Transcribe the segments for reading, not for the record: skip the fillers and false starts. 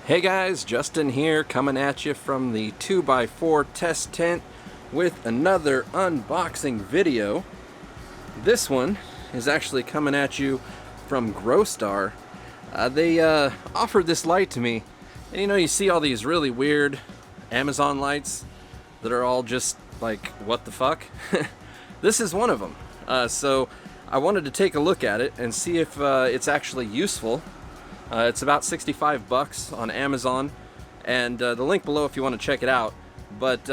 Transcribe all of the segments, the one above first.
Hey guys, Justin here, coming at you from the 2x4 test tent with another unboxing video. This one is actually coming at you from Growstar. They offered this light to me, and you see all these really weird Amazon lights that are all just like, what the fuck? This is one of them. So I wanted to take a look at it and see if it's actually useful. It's about 65 bucks on Amazon, and the link below if you want to check it out. But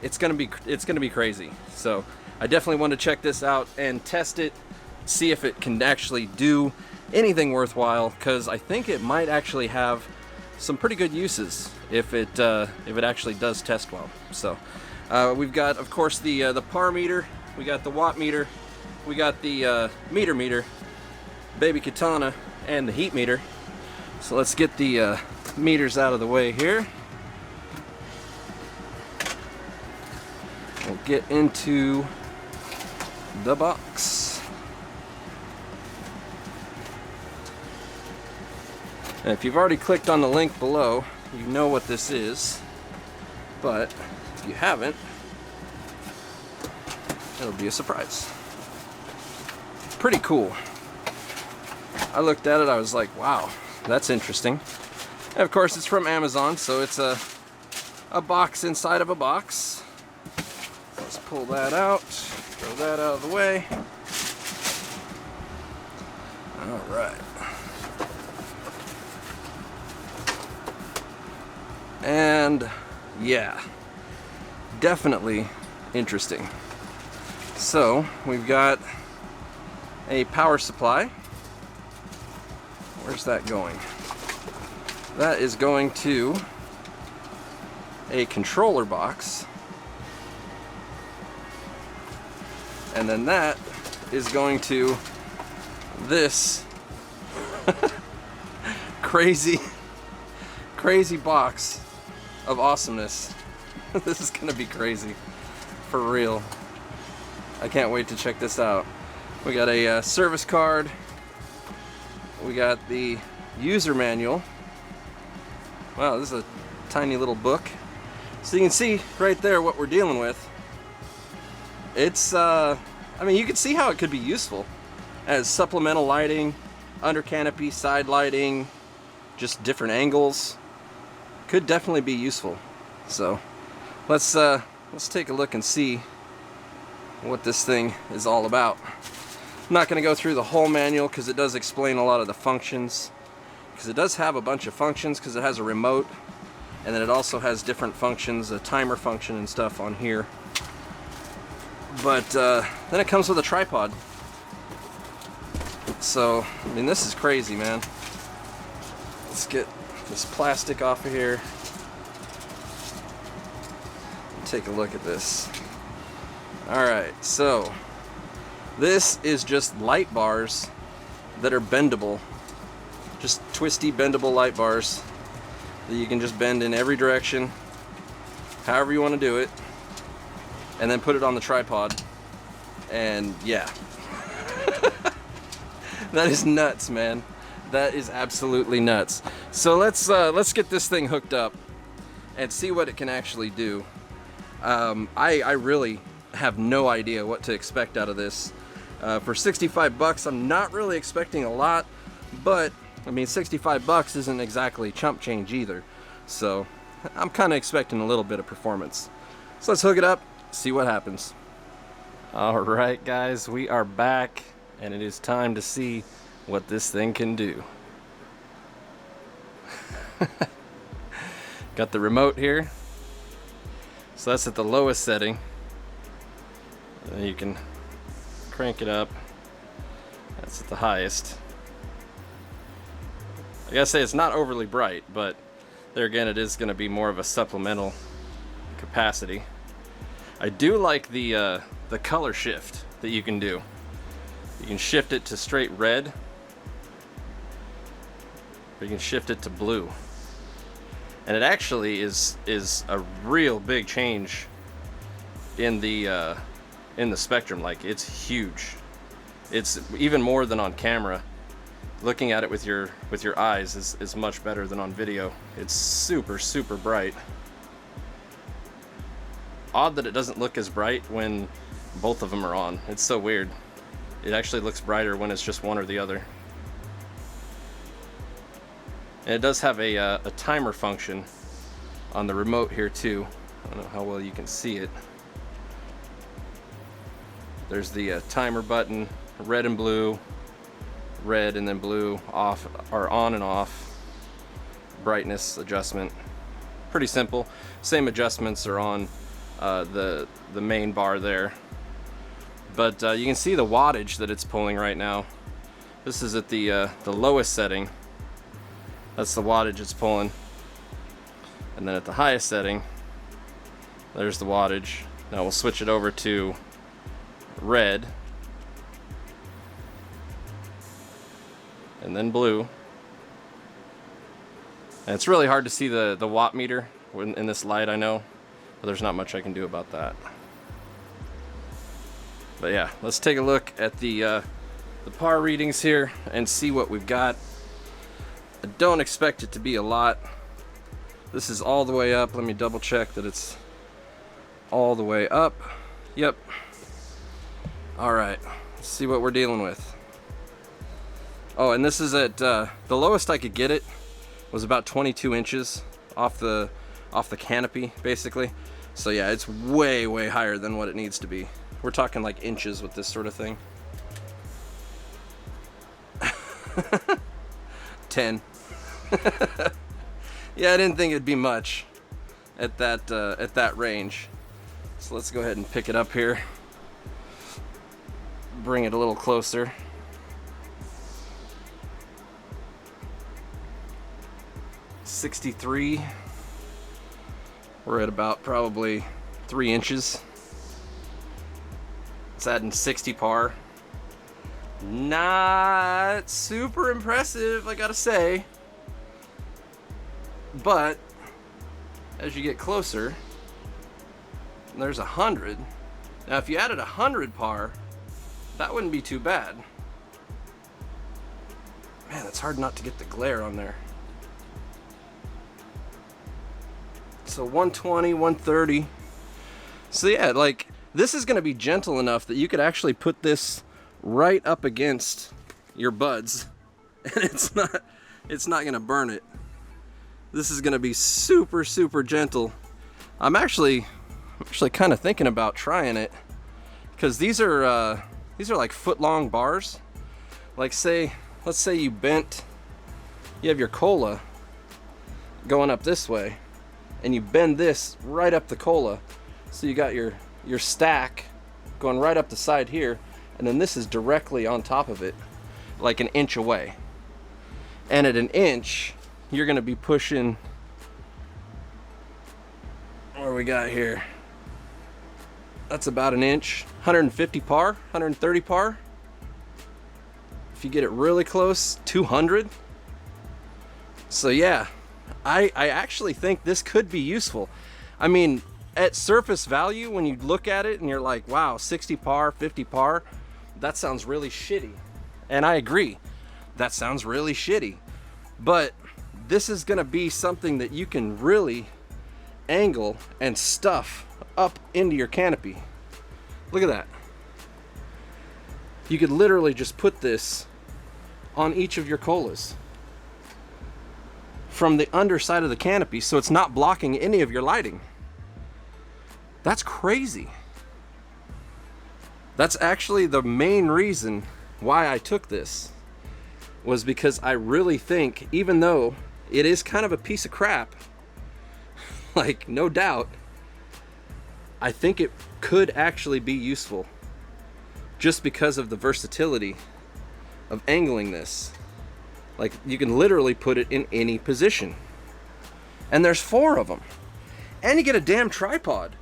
it's gonna be crazy. So I definitely want to check this out and test it, see if it can actually do anything worthwhile, because I think it might actually have some pretty good uses if it actually does test well. So we've got, of course, the par meter, we got the watt meter, we got the meter, baby katana, and the heat meter. So let's get the meters out of the way here. We'll get into the box. And if you've already clicked on the link below, you know what this is. But if you haven't, it'll be a surprise. Pretty cool. I looked at it, I was like, wow, that's interesting. And of course, it's from Amazon, so it's a box inside of a box. Let's pull that out, throw that out of the way. All right. And yeah, definitely interesting. So we've got a power supply. Where's that going? That is going to a controller box. And then that is going to this crazy box of awesomeness. This is gonna be crazy, for real. I can't wait to check this out. We got a service card. We got the user manual. Wow, this is a tiny little book. So you can see right there what we're dealing with. It's, I mean, you can see how it could be useful as supplemental lighting, under canopy, side lighting, just different angles. Could definitely be useful. So let's take a look and see what this thing is all about. I'm not going to go through the whole manual because it does explain a lot of the functions, because it does have a bunch of functions, because it has a remote, and then it also has different functions, a timer function and stuff on here. But then it comes with a tripod. So I mean, this is crazy, man. Let's get this plastic off of here and take a look at this. Alright, so this is just light bars that are bendable. Just twisty, bendable light bars that you can just bend in every direction, however you want to do it, and then put it on the tripod. And yeah. That is nuts, man. That is absolutely nuts. So let's get this thing hooked up and see what it can actually do. I really have no idea what to expect out of this. For 65 bucks, I'm not really expecting a lot, but I mean, 65 bucks isn't exactly chump change either. So I'm kind of expecting a little bit of performance. So let's hook it up, see what happens. All right, guys, we are back, and it is time to see what this thing can do. Got the remote here. So that's at the lowest setting. And then you can crank it up. That's at the highest. I gotta say, it's not overly bright, but there again, it is gonna be more of a supplemental capacity. I do like the color shift that you can do. You can shift it to straight red, or you can shift it to blue. And it actually is a real big change in the spectrum. Like, it's huge. It's even more than on camera. looking at it with your eyes is much better than on video. It's super, super bright. Odd that it doesn't look as bright when both of them are on. It's so weird. It actually looks brighter when it's just one or the other. And it does have a timer function on the remote here too. I don't know how well you can see it. There's the timer button, red and blue, red and then blue, off or on and off, brightness adjustment. Pretty simple. Same adjustments are on the main bar there. But you can see the wattage that it's pulling right now. This is at the lowest setting. That's the wattage it's pulling. And then at the highest setting, there's the wattage. Now we'll switch it over to red. And then blue. And it's really hard to see the watt meter in this light, I know. But there's not much I can do about that. But yeah, let's take a look at the par readings here and see what we've got. I don't expect it to be a lot. This is all the way up. Let me double check that it's all the way up. Yep. All right, let's see what we're dealing with. Oh, and this is at the lowest I could get it was about 22 inches off the canopy, basically. So yeah, it's way, way higher than what it needs to be. We're talking like inches with this sort of thing. 10. Yeah, I didn't think it'd be much at that range. So let's go ahead and pick it up here. Bring it a little closer. .63. We're at about probably 3 inches. It's adding 60 par. Not super impressive, I gotta say. But as you get closer, there's 100. Now if you added 100 par, that wouldn't be too bad. Man, it's hard not to get the glare on there. So 120, 130. So yeah, like this is gonna be gentle enough that you could actually put this right up against your buds and it's not gonna burn it. This is gonna be super, super gentle. I'm actually kind of thinking about trying it because these are like foot-long bars. Like let's say you have your cola going up this way and you bend this right up the cola. So you got your stack going right up the side here, and then this is directly on top of it, like an inch away. And at an inch, you're gonna be pushing, what do we got here? That's about an inch, 150 par, 130 par. If you get it really close, 200. So yeah, I actually think this could be useful. I mean, at surface value, when you look at it and you're like, wow, 60 par, 50 par, that sounds really shitty. And I agree, that sounds really shitty. But this is gonna be something that you can really angle and stuff up into your canopy. Look at that. You could literally just put this on each of your colas from the underside of the canopy, so it's not blocking any of your lighting. That's crazy. That's actually the main reason why I took this, was because I really think, even though it is kind of a piece of crap, like no doubt, I think it could actually be useful just because of the versatility of angling this. Like, you can literally put it in any position. And there's 4 of them. And you get a damn tripod.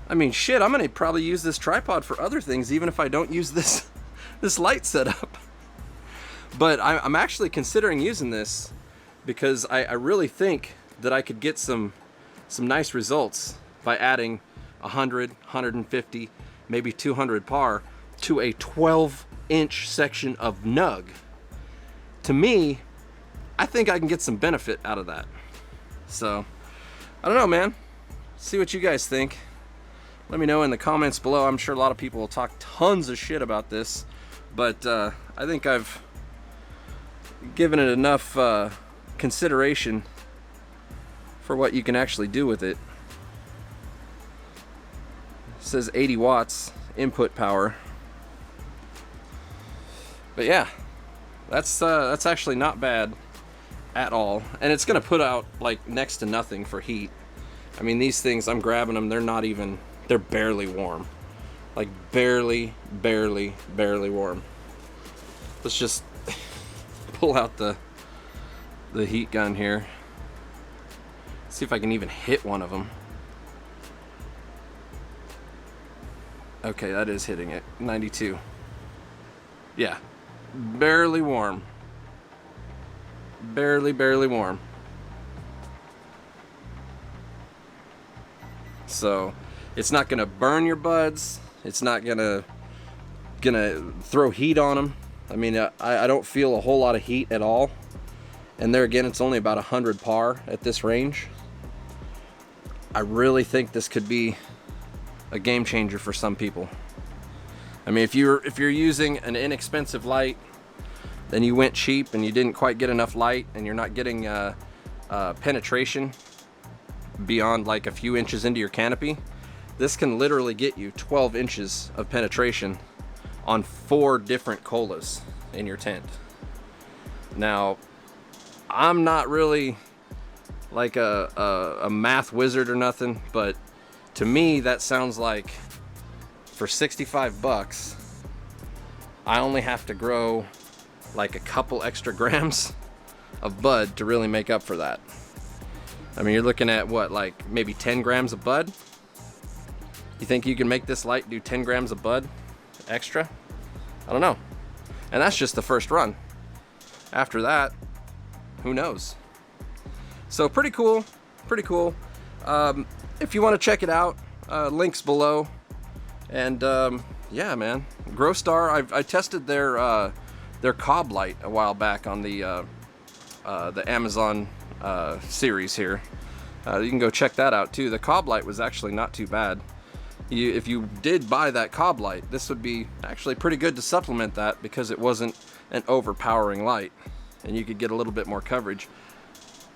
I mean, shit, I'm gonna probably use this tripod for other things, even if I don't use this light setup. But I'm actually considering using this because I really think that I could get some nice results by adding 100, 150, maybe 200 par to a 12-inch section of nug. to me, I think I can get some benefit out of that. So, I don't know, man. See what you guys think. Let me know in the comments below. I'm sure a lot of people will talk tons of shit about this, but I think I've given it enough consideration for what you can actually do with it. It says 80 watts input power. But yeah, that's actually not bad at all, and it's gonna put out like next to nothing for heat. I mean, these things, I'm grabbing them, they're barely warm, like barely warm. Let's just pull out the heat gun here, see if I can even hit one of them. Okay, that is hitting it. 92. Yeah, barely warm. Barely warm. So it's not gonna burn your buds. It's not gonna throw heat on them. I mean, I don't feel a whole lot of heat at all. And there again, it's only about 100 par at this range. I really think this could be a game changer for some people. I mean, if you're using an inexpensive light, then you went cheap and you didn't quite get enough light, and you're not getting penetration beyond like a few inches into your canopy, this can literally get you 12 inches of penetration on 4 different colas in your tent. Now, I'm not really like a math wizard or nothing, but to me that sounds like for 65 bucks, I only have to grow like a couple extra grams of bud to really make up for that. I mean, you're looking at what, like maybe 10 grams of bud? You think you can make this light do 10 grams of bud extra? I don't know. And that's just the first run. After that, who knows? So pretty cool, pretty cool. If you want to check it out, links below. And yeah, man, Growstar, I tested their cob light a while back on the Amazon series here. You can go check that out too. The cob light was actually not too bad. If you did buy that cob light, this would be actually pretty good to supplement that, because it wasn't an overpowering light and you could get a little bit more coverage.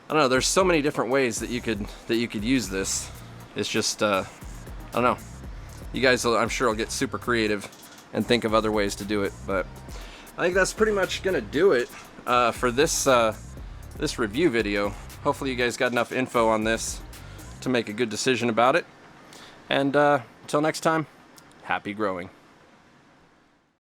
I don't know, there's so many different ways that you could use this. It's just I don't know. You guys, I'm sure, will get super creative and think of other ways to do it, but I think that's pretty much gonna do it for this this review video. Hopefully you guys got enough info on this to make a good decision about it. And until next time, happy growing.